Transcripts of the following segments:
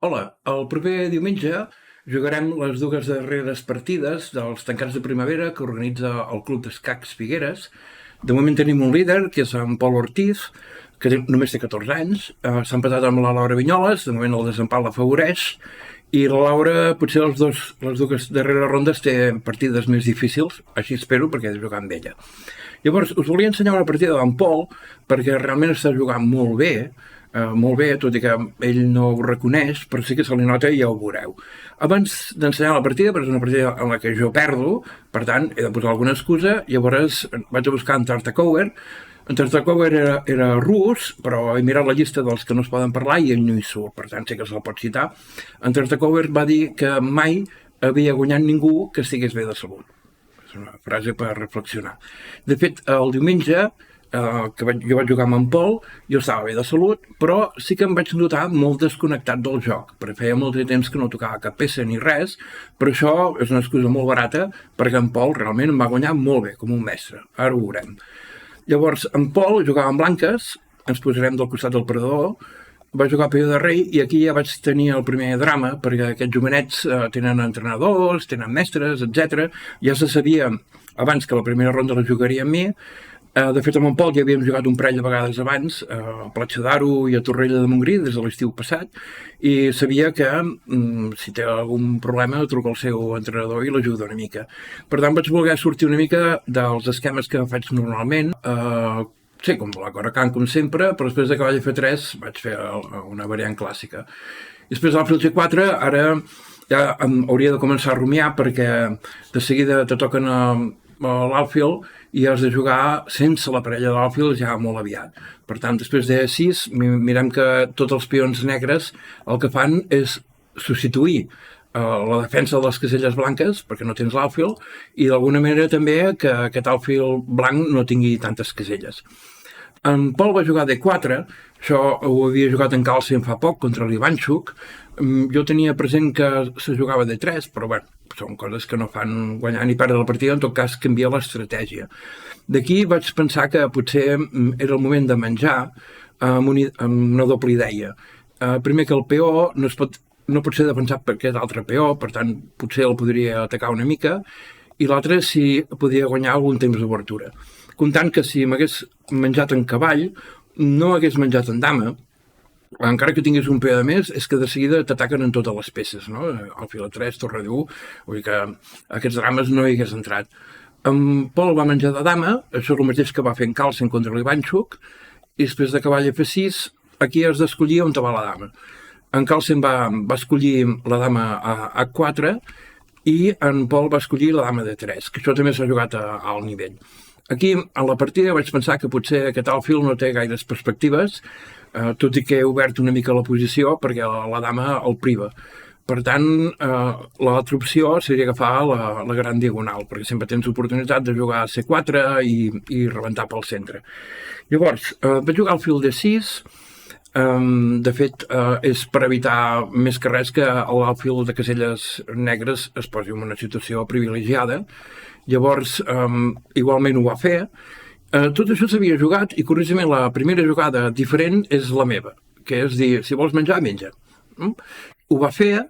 Hola, el proper diumenge jugarem les dues darreres partides dels tancats de primavera que organitza el Club d'Escacs Figueres. De moment tenim un líder, que és en Pol Ortiz, que només té 14 anys. S'ha empatat amb la Laura Vinyoles, de moment el desempat l'afavoreix, i la Laura potser les dues darreres rondes té partides més difícils, així espero, perquè he de jugar amb ella. Llavors, us volia ensenyar una partida d'en Pol, perquè realment està jugant molt bé, tot i que ell no ho reconeix, però sí que se li nota i ja ho veureu. Abans d'ensenyar la partida, perquè és una partida en la que jo perdo, per tant, he de posar alguna excusa, llavors vaig a buscar en Tartakower. En Tartakower era rus, però he mirat la llista dels que no es poden parlar i ell no hi surt, per tant, sé que se'l pot citar. En Tartakower va dir que mai havia guanyat ningú que estigués bé de salut. És una frase per reflexionar. De fet, el diumenge jo vaig jugar amb en Pol, jo estava bé de salut, però sí que em vaig notar molt desconnectat del joc, perquè feia molt de temps que no tocava cap peça ni res, però això és una excusa molt barata, perquè en Pol realment em va guanyar molt bé, com un mestre. Ara ho veurem. Llavors, en Pol jugava amb blanques, ens posarem del costat del perdedor, va jugar a peó de rei i aquí ja vaig tenir el primer drama, perquè aquests jovenets tenen entrenadors, tenen mestres, etc. Ja se sabia abans que la primera ronda la jugaria amb mi. De fet, amb en Pol ja havíem jugat un parell de vegades abans, a Platja d'Aro i a Torrella de Montgrí, des de l'estiu passat, i sabia que si té algun problema truca al seu entrenador i l'ajuda una mica. Per tant, vaig voler sortir una mica dels esquemes que faig normalment, sí, com la Coracant, com sempre, però després de cavall F3 vaig fer una variant clàssica. I després d'alfil G4, ara ja hauria de començar a rumiar perquè de seguida te toquen l'alfil i has de jugar sense la parella d'alfil ja molt aviat. Per tant, després de 6, mirem que tots els peons negres el que fan és substituir la defensa de les caselles blanques, perquè no tens l'alfil, i d'alguna manera també que aquest alfil blanc no tingui tantes caselles. En Pol va jugar D4, això ho havia jugat en Carlsen fa poc contra l'Ivanchuk. Jo tenia present que se jugava D3, però bé, són coses que no fan guanyar ni perdre la partida, en tot cas canvia l'estratègia. D'aquí vaig pensar que potser era el moment de menjar amb una doble idea. Primer que el peó no pot ser defensat per aquest altre peó, per tant potser el podria atacar una mica, i l'altre si podia guanyar algun temps d'obertura. Comptant que si m'hagués menjat en cavall, no hagués menjat en dama, encara que tingués un peó de més, és que de seguida t'ataquen en totes les peces, no? Alfil A3, torre d'1, vull dir que aquests drames no hi hagués entrat. En Pol va menjar de dama, això és el mateix que va fer en Carlsen contra l'Ivanchuk, i després de cavall F6, aquí has d'escollir on te va la dama. En Carlsen va escollir la dama a H4 i en Pol va escollir la dama de 3, que això també s'ha jugat a alt nivell. Aquí, a la partida, vaig pensar que potser aquest alfil no té gaires perspectives, tot i que he obert una mica la posició perquè la dama el priva. Per tant, l'altra opció seria agafar la gran diagonal, perquè sempre tens oportunitat de jugar a C4 i rebentar pel centre. Llavors, vaig jugar al fil D6, de fet, és per evitar més que res que l'alfil de caselles negres es posi en una situació privilegiada. Llavors, igualment ho va fer. Tot això s'havia jugat i, curiosament, la primera jugada diferent és la meva, que és dir, si vols menjar, menja. Ho va fer,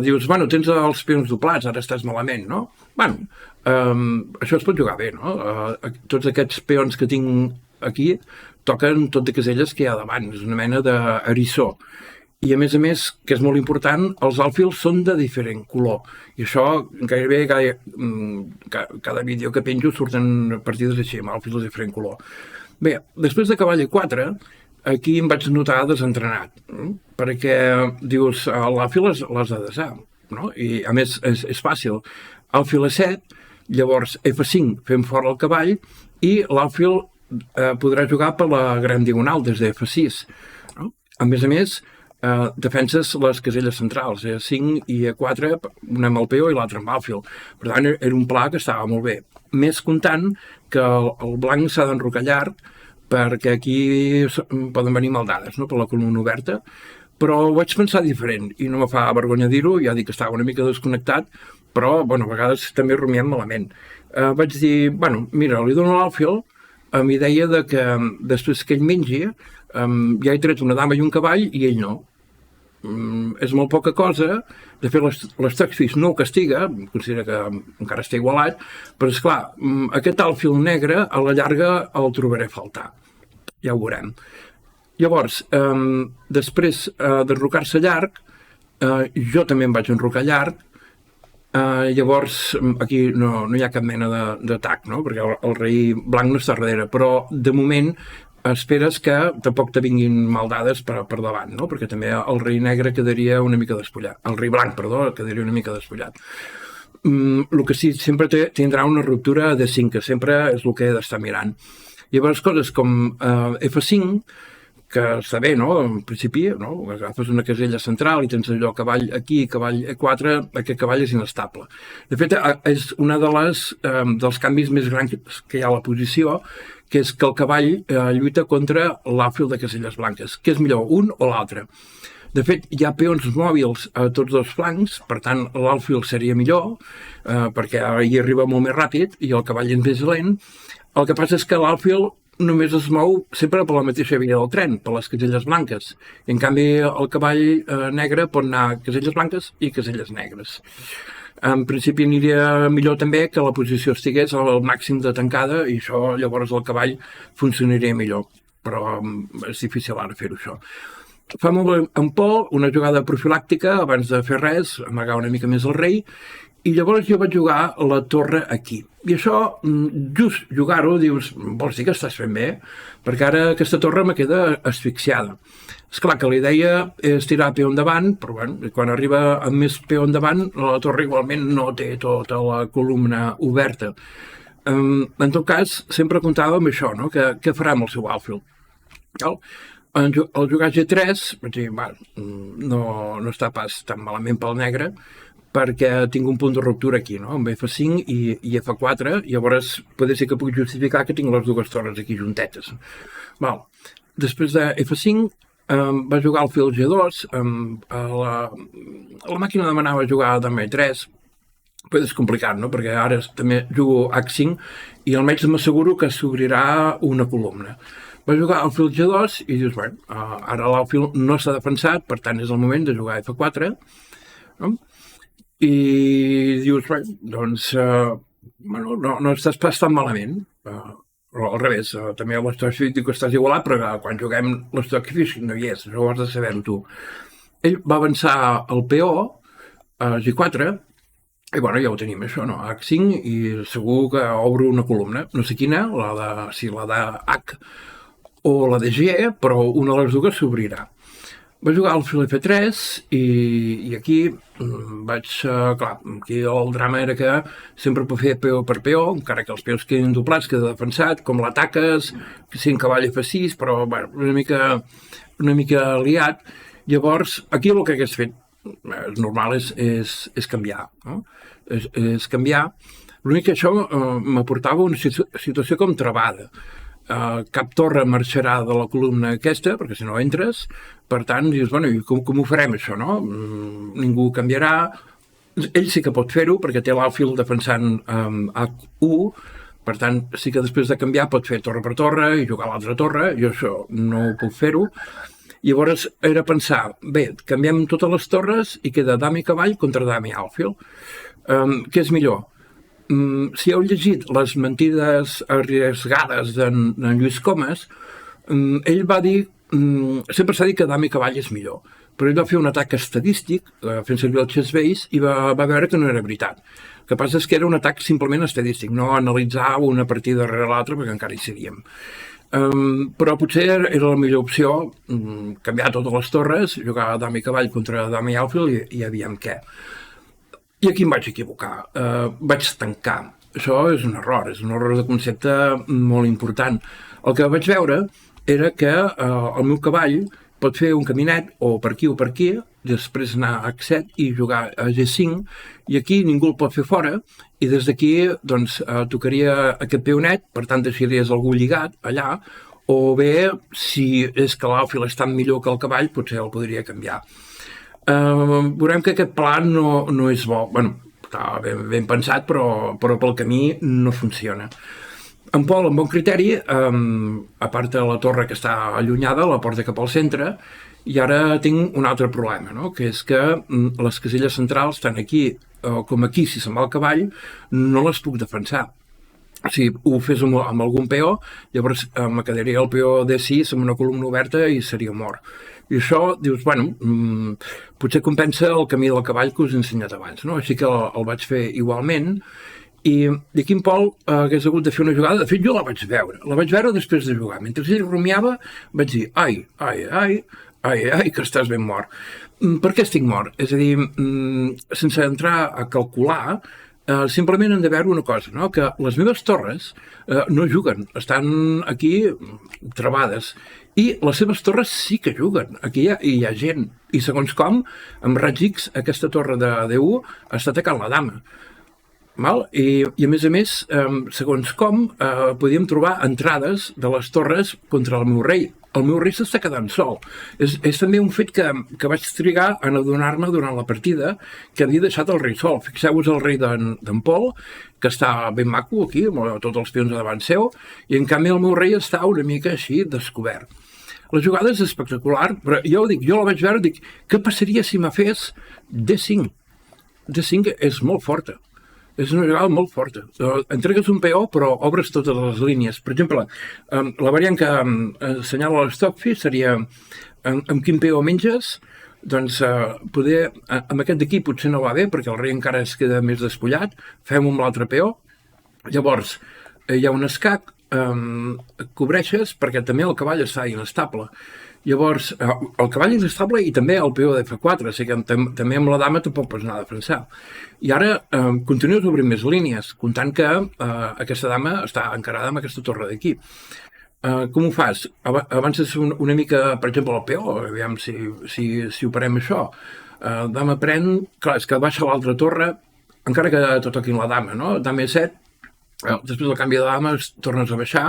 dius, bueno, tens els peons doblats, ara estàs malament, no? Bueno, això es pot jugar bé, no? Tots aquests peons que tinc aquí toquen tot de caselles que hi ha davant, és una mena d'eriçó. I a més, que és molt important, els alfils són de diferent color. I això gairebé cada vídeo que penjo surten partides així, amb alfils de diferent color. Bé, després de cavall A4, aquí em vaig notar desentrenat, perquè dius, l'alfil l'has de desar, no? I a més és fàcil. Alfil A7, llavors F5 fem fora el cavall i l'alfil podrà jugar per la gran diagonal des de F6. No? A més, defenses les caselles centrals, A5 i A4, una amb el peó i l'altra amb alfil. Per tant, era un pla que estava molt bé. Més comptant que el blanc s'ha d'enrocallar perquè aquí poden venir maldades, no? Per la columna oberta, però ho vaig pensar diferent i no me fa vergonya dir-ho, ja dic que estava una mica desconnectat, però a vegades també rumiem malament. Vaig dir, mira, li dono l'alfil amb idea de que després que ell mengi ja he tret una dama i un cavall i ell no. és molt poca cosa. De fet, l'stock Swiss no ho castiga, considera que encara està igualat, però esclar, aquest alfil negre a la llarga el trobaré a faltar. Ja ho veurem. Llavors, després d'enrocar-se llarg, jo també em vaig enrocar llarg. Llavors, aquí no hi ha cap mena d'atac, no? Perquè el rei blanc no està darrere, però de moment esperes que tampoc te vinguin maldades per davant, no? Perquè també el rei negre quedaria una mica despullat. El rei blanc, perdó, quedaria una mica despullat. El que sí, sempre tindrà una ruptura de 5, que sempre és el que he d'estar mirant. Llavors, coses com F5, que està bé, no? En principi, no? Agafes una casella central i tens allò cavall aquí, cavall E4, aquest cavall és inestable. De fet, és una dels canvis més grans que hi ha a la posició, que és que el cavall lluita contra l'alfil de caselles blanques. Què és millor, un o l'altre? De fet, hi ha peons mòbils a tots dos flancs, per tant, l'alfil seria millor, perquè hi arriba molt més ràpid i el cavall és més lent. El que passa és que l'alfil només es mou sempre per la mateixa via del tren, per les caselles blanques. I, en canvi, el cavall negre pot anar a caselles blanques i caselles negres. En principi aniria millor també que la posició estigués al màxim de tancada i això llavors el cavall funcionaria millor. Però és difícil ara fer-ho, això. Fa molt en Pol una jugada profilàctica abans de fer res, amagar una mica més el rei, i llavors jo vaig jugar la torre aquí. I això, just jugar-ho, dius, vols dir que estàs fent bé? Perquè ara aquesta torre me queda asfixiada. Esclar que la idea és tirar peó endavant, però bueno, quan arriba amb més peó endavant, la torre igualment no té tota la columna oberta. En tot cas, sempre comptava amb això, no? Què farà amb el seu alfil? Al jugar G3, vaig dir, no està pas tan malament pel negre, perquè tinc un punt de ruptura aquí, no? Amb F5 i F4, i llavors pot ser que puc justificar que tinc les dues torres aquí juntetes. Després de F5 va jugar el fil G2, la màquina demanava jugar dama E3, però és complicat, no? Perquè ara també jugo H5 i almenys m'asseguro que s'obrirà una columna. Va jugar el fil G2 i dius, bueno, ara l'alfil no s'ha defensat, per tant és el moment de jugar F4, no? I dius, doncs, no estàs pas tan malament. Però al revés, també a l'Stock Fish diu que estàs igualat, però quan juguem l'Stock Fish no hi és, això ho has de saber-ho tu. Ell va avançar el peó a G4, i bueno, ja ho tenim això, no? H5, i segur que obro una columna, no sé quina, si la de H o la de G, però una de les dues s'obrirà. Va jugar al fil F3 i aquí clar, aquí el drama era que sempre pot fer peó per peó, encara que els peons quedin doblats, queda defensat, com l'ataques, si en cavall F6, però bueno, una mica liat. Llavors, aquí el que hagués fet normal és canviar, no? És canviar. L'únic que això m'aportava una situació com travada. Cap torre marxarà de la columna aquesta, perquè si no entres, per tant, dius, bueno, i com ho farem això, no? Ningú canviarà, ell sí que pot fer-ho, perquè té l'alfil defensant H1, per tant, sí que després de canviar pot fer torre per torre i jugar a l'altra torre, jo això no ho puc fer-ho. Llavors era pensar, bé, canviem totes les torres i queda dama i cavall contra dama i alfil. Què és millor? Si heu llegit les mentides arriesgades d'en Lluís Comas, ell va dir, sempre s'ha dit que dama i cavall és millor, però ell va fer un atac estadístic, fent servir el chessbase, i va veure que no era veritat. El que passa és que era un atac simplement estadístic, no analitzar una partida darrere l'altra, perquè encara hi seríem. Però potser era la millor opció canviar totes les torres, jugar dama i cavall contra dama i alfil i aviam què. I aquí em vaig equivocar, vaig tancar. Això és un error de concepte molt important. El que vaig veure era que el meu cavall pot fer un caminet o per aquí, després anar a H7 i jugar a G5, i aquí ningú el pot fer fora, i des d'aquí doncs, tocaria aquest peonet, per tant deixaries algú lligat allà, o bé, si és que l'alfil és tan millor que el cavall, potser el podria canviar. Veurem que aquest pla no és bo. Bueno, està ben pensat, però pel camí no funciona. En Pol, amb bon criteri, a part de la torre que està allunyada, la porta cap al centre, i ara tinc un altre problema, no? Que és que les casilles centrals, tant aquí com aquí, si se'n va el cavall, no les puc defensar. Si ho fes amb algun peó, llavors me quedaria el peó D6 amb una columna oberta i seria mort. I això, dius, bueno, potser compensa el camí del cavall que us he ensenyat abans, no? Així que el vaig fer igualment, i aquí en Pol hagués hagut de fer una jugada. De fet, jo la vaig veure després de jugar. Mentre ell rumiava, vaig dir, ai, que estàs ben mort. Per què estic mort? És a dir, sense entrar a calcular, simplement hem de veure una cosa, no? Que les meves torres no juguen, estan aquí travades, i les seves torres sí que juguen, aquí hi ha gent, i segons com, amb raig X, aquesta torre de D1 està atacant la dama. Val? I a més, segons com, podíem trobar entrades de les torres contra el meu rei. El meu rei s'està quedant sol. És també un fet que vaig trigar a adonar-me durant la partida que havia deixat el rei sol. Fixeu-vos el rei d'en Pol, que està ben maco aquí, amb tots els peons davant seu, i en canvi el meu rei està una mica així descobert. La jugada és espectacular, però jo ho dic, jo la vaig veure i dic, què passaria si me fes D5? D5 és molt forta. És una jugada molt forta. Entregues un peó, però obres totes les línies. Per exemple, la variant que assenyala l'Stockfish seria amb quin peó menges, doncs poder, amb aquest d'aquí potser no va bé, perquè el rei encara es queda més despullat, fem-ho amb l'altre peó. Llavors, hi ha un escac, cobreixes, perquè també el cavall està inestable. Llavors, el cavall és estable i també el peó de F4, o sigui que també amb la dama tampoc pots anar a defensar. I ara continues obrint més línies, comptant que aquesta dama està encarada amb aquesta torre d'aquí. Com ho fas? Avances una mica, per exemple, el peó, aviam si operem això. Dama pren, clar, és que baixa l'altra torre, encara que te toquin la dama, no? Dama E7, després del canvi de dama tornes a baixar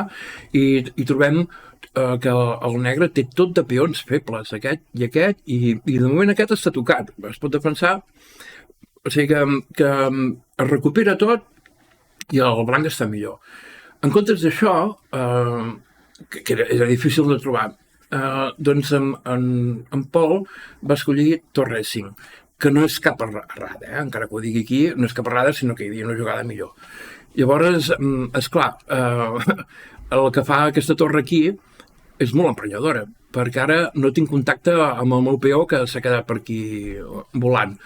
i trobem que el negre té tot de peons febles, aquest, i de moment aquest està tocat, es pot defensar, o sigui que es recupera tot i el blanc està millor. En comptes d'això, que era difícil de trobar, doncs en Pol va escollir torre 5, que no és cap errada, encara que ho digui aquí, no és cap errada, sinó que hi havia una jugada millor. Llavors, esclar, el que fa aquesta torre aquí és molt emprenyadora, perquè ara no tinc contacte amb el meu peó que s'ha quedat per aquí volant.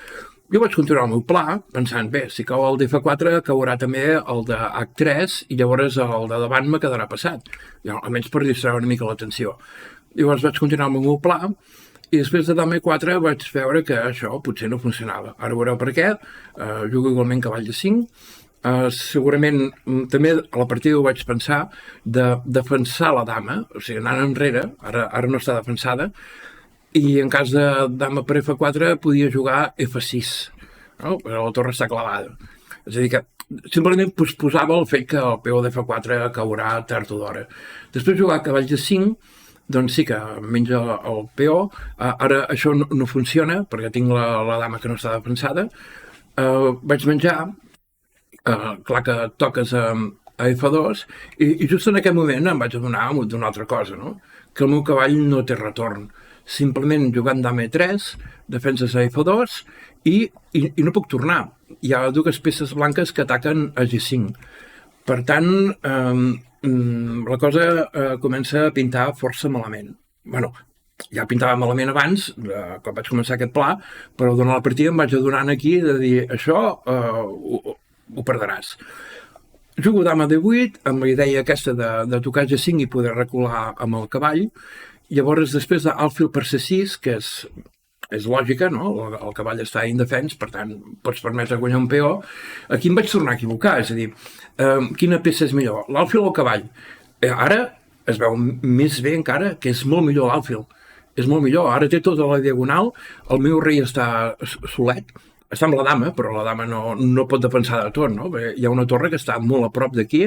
Jo vaig continuar el meu pla, pensant, bé, si cau el d'F4, caurà també el de H3 i llavors el de davant me quedarà passat, almenys per distreure una mica l'atenció. Llavors vaig continuar el meu pla i després de dama E4 vaig veure que això potser no funcionava. Ara veureu per què, jugo igualment cavall de 5, segurament també a la partida ho vaig pensar de defensar la dama, o sigui, anant enrere, ara no està defensada, i en cas de dama per F4 podia jugar F6, no? Però la torre està clavada. És a dir que simplement posposava el fet que el peó d'F4 caurà tard o d'hora. Després jugar cavall de 5, doncs sí que menja el peó, ara això no funciona perquè tinc la dama que no està defensada, vaig menjar, clar que toques a F2 i just en aquest moment em vaig adonar d'una altra cosa, no? Que el meu cavall no té retorn. Simplement jugant dama E3, defenses a F2 i no puc tornar. Hi ha dues peces blanques que ataquen a G5. Per tant, la cosa comença a pintar força malament. Bueno, ja pintava malament abans, quan vaig començar aquest pla, però durant la partida em vaig adonant aquí de dir això ho perdràs. Jugo dama D8 amb la idea aquesta de tocar G5 i poder recular amb el cavall. Llavors, després d'alfil per C6, que és lògica, no? El cavall està indefens, per tant, pots permetre guanyar un peó. Aquí em vaig tornar a equivocar, és a dir, quina peça és millor, l'alfil o el cavall? Ara es veu més bé encara que és molt millor l'alfil. És molt millor, ara té tota la diagonal, el meu rei està solet, està amb la dama, però la dama no pot defensar de tot, no? Perquè hi ha una torre que està molt a prop d'aquí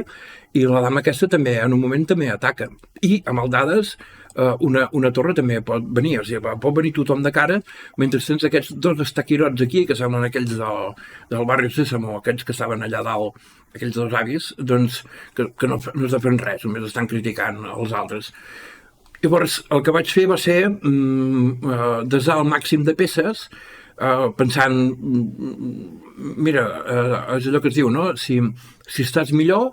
i la dama aquesta també, en un moment, també ataca. I amb el dades, una torre també pot venir, o sigui, pot venir tothom de cara, mentre tens aquests dos estaquirots aquí, que semblen aquells del barri Sésamo, aquests que estaven allà dalt, aquells dos avis, doncs, que no estan fent res, només estan criticant els altres. Llavors, el que vaig fer va ser desar el màxim de peces, pensant, mira, és allò que es diu, no? Si estàs millor,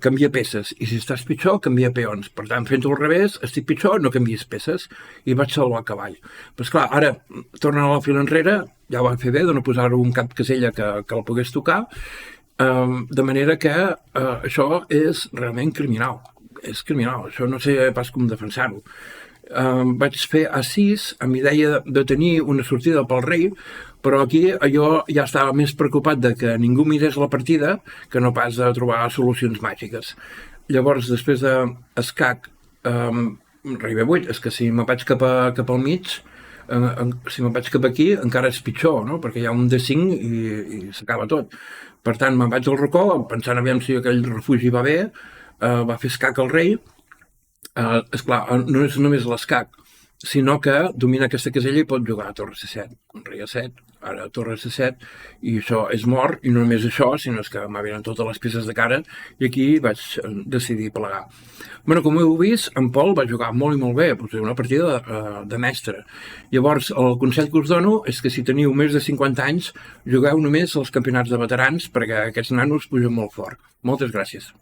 canvia peces, i si estàs pitjor, canvia peons. Per tant, fent-ho al revés, estic pitjor, no canvies peces, i vaig salvar el cavall. Però esclar, ara, tornant a la fila enrere, ja ho vam fer bé de no posar-ho un cap casella que el pogués tocar, de manera que això és realment criminal. És criminal, això no sé pas com defensar-ho. Vaig fer a 6 amb idea de tenir una sortida pel rei, però aquí jo ja estava més preocupat de que ningú mirés la partida que no pas de trobar solucions màgiques. Llavors, després d'escac, rei B8, és que si me'n vaig cap al mig, si me'n vaig cap aquí, encara és pitjor, no? Perquè hi ha un D5 i s'acaba tot. Per tant, me'n vaig al racó, pensant aviam si aquell refugi va bé, va fer escac al rei. Esclar, no és només l'escac, sinó que domina aquesta casella i pot jugar a torre C7, rei A7, ara torre C7, i això és mort, i no només això, sinó que m'havien totes les peces de cara, i aquí vaig decidir plegar. Bueno, com heu vist, en Pol va jugar molt i molt bé, una partida de mestre. Llavors, el consell que us dono és que si teniu més de 50 anys, jugueu només als campionats de veterans, perquè aquests nanos pugen molt fort. Moltes gràcies.